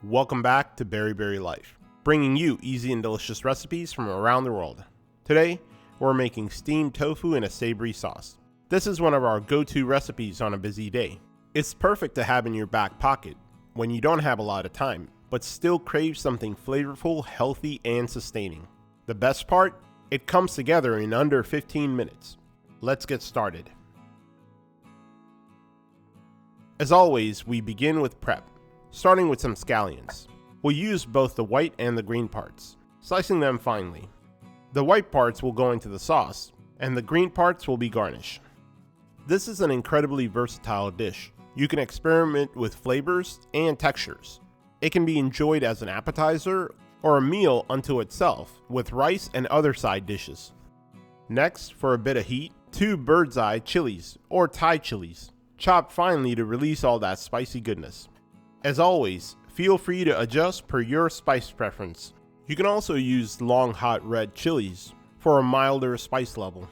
Welcome back to Berry Life, bringing you easy and delicious recipes from around the world. Today, we're making steamed tofu in a savory sauce. This is one of our go-to recipes on a busy day. It's perfect to have in your back pocket when you don't have a lot of time, but still crave something flavorful, healthy, and sustaining. The best part? It comes together in under 15 minutes. Let's get started. As always, we begin with prep. Starting with some scallions. We'll use both the white and the green parts, slicing them finely. The white parts will go into the sauce, and the green parts will be garnish. This is an incredibly versatile dish. You can experiment with flavors and textures. It can be enjoyed as an appetizer or a meal unto itself with rice and other side dishes. Next, for a bit of heat, 2 bird's eye chilies or Thai chilies, chopped finely to release all that spicy goodness. As always, feel free to adjust per your spice preference. You can also use long hot red chilies for a milder spice level.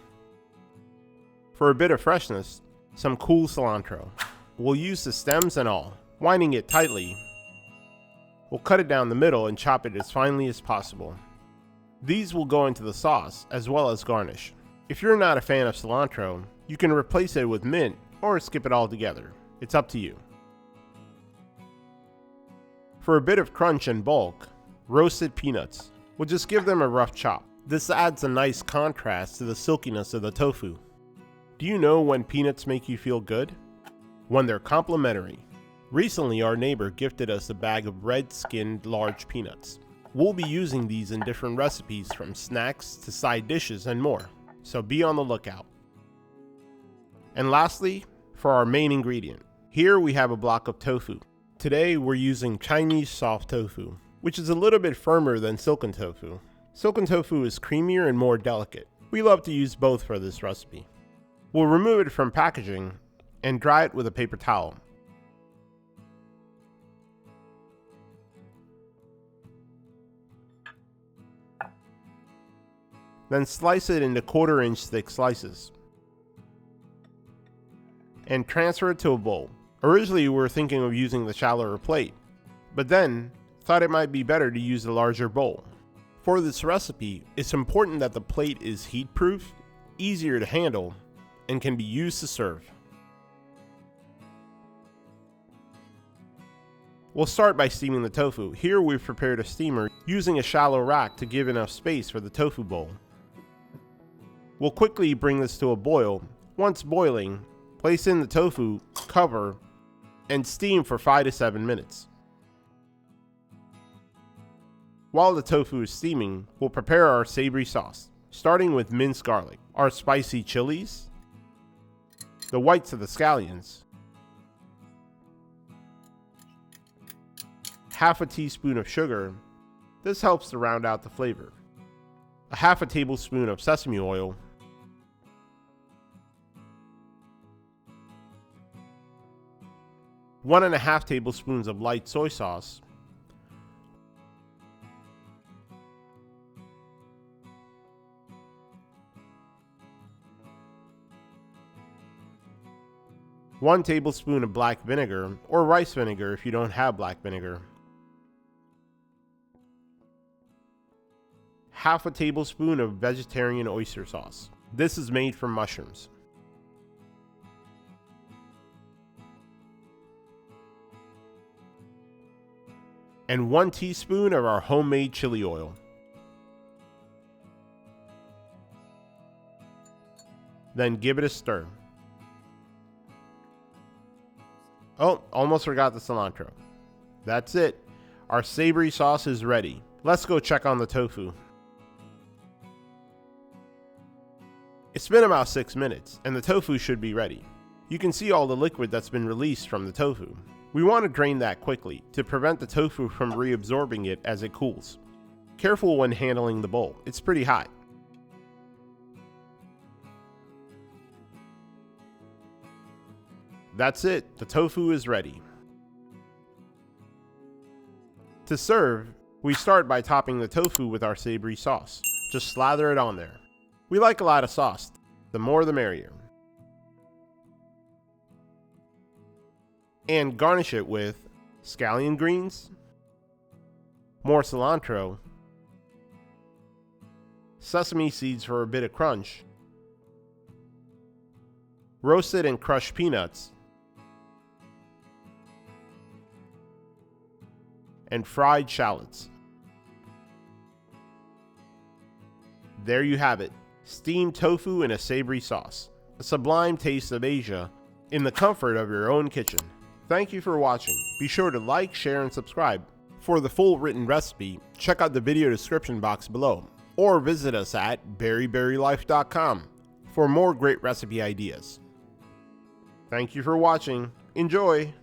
For a bit of freshness, some cool cilantro. We'll use the stems and all, winding it tightly. We'll cut it down the middle and chop it as finely as possible. These will go into the sauce as well as garnish. If you're not a fan of cilantro, you can replace it with mint or skip it altogether. It's up to you. For a bit of crunch and bulk, roasted peanuts. We'll just give them a rough chop. This adds a nice contrast to the silkiness of the tofu. Do you know when peanuts make you feel good? When they're complimentary. Recently, our neighbor gifted us a bag of red-skinned large peanuts. We'll be using these in different recipes from snacks to side dishes and more, so be on the lookout. And lastly, for our main ingredient. Here we have a block of tofu. Today we're using Chinese soft tofu, which is a little bit firmer than silken tofu. Silken tofu is creamier and more delicate. We love to use both for this recipe. We'll remove it from packaging and dry it with a paper towel. Then slice it into 1/4 inch thick slices and transfer it to a bowl. Originally, we were thinking of using the shallower plate, but then thought it might be better to use a larger bowl. For this recipe, it's important that the plate is heat-proof, easier to handle, and can be used to serve. We'll start by steaming the tofu. Here we've prepared a steamer using a shallow rack to give enough space for the tofu bowl. We'll quickly bring this to a boil. Once boiling, place in the tofu, cover, and steam for 5 to 7 minutes. While the tofu is steaming, we'll prepare our savory sauce, starting with minced garlic, our spicy chilies, the whites of the scallions, half a teaspoon of sugar. This helps to round out the flavor. A half a tablespoon of sesame oil, 1.5 tablespoons of light soy sauce, 1 tablespoon of black vinegar or rice vinegar if you don't have black vinegar, half a tablespoon of vegetarian oyster sauce. This is made from mushrooms. And 1 teaspoon of our homemade chili oil. Then give it a stir. Oh, almost forgot the cilantro. That's it. Our savory sauce is ready. Let's go check on the tofu. It's been about 6 minutes, and the tofu should be ready. You can see all the liquid that's been released from the tofu. We want to drain that quickly to prevent the tofu from reabsorbing it as it cools. Careful when handling the bowl, it's pretty hot. That's it, the tofu is ready. To serve, we start by topping the tofu with our savory sauce. Just slather it on there. We like a lot of sauce, the more the merrier. And garnish it with scallion greens, more cilantro, sesame seeds for a bit of crunch, roasted and crushed peanuts, and fried shallots. There you have it, steamed tofu in a savory sauce, a sublime taste of Asia in the comfort of your own kitchen. Thank you for watching. Be sure to like, share, and subscribe. For the full written recipe, check out the video description box below, or visit us at berryberrylife.com for more great recipe ideas. Thank you for watching. Enjoy!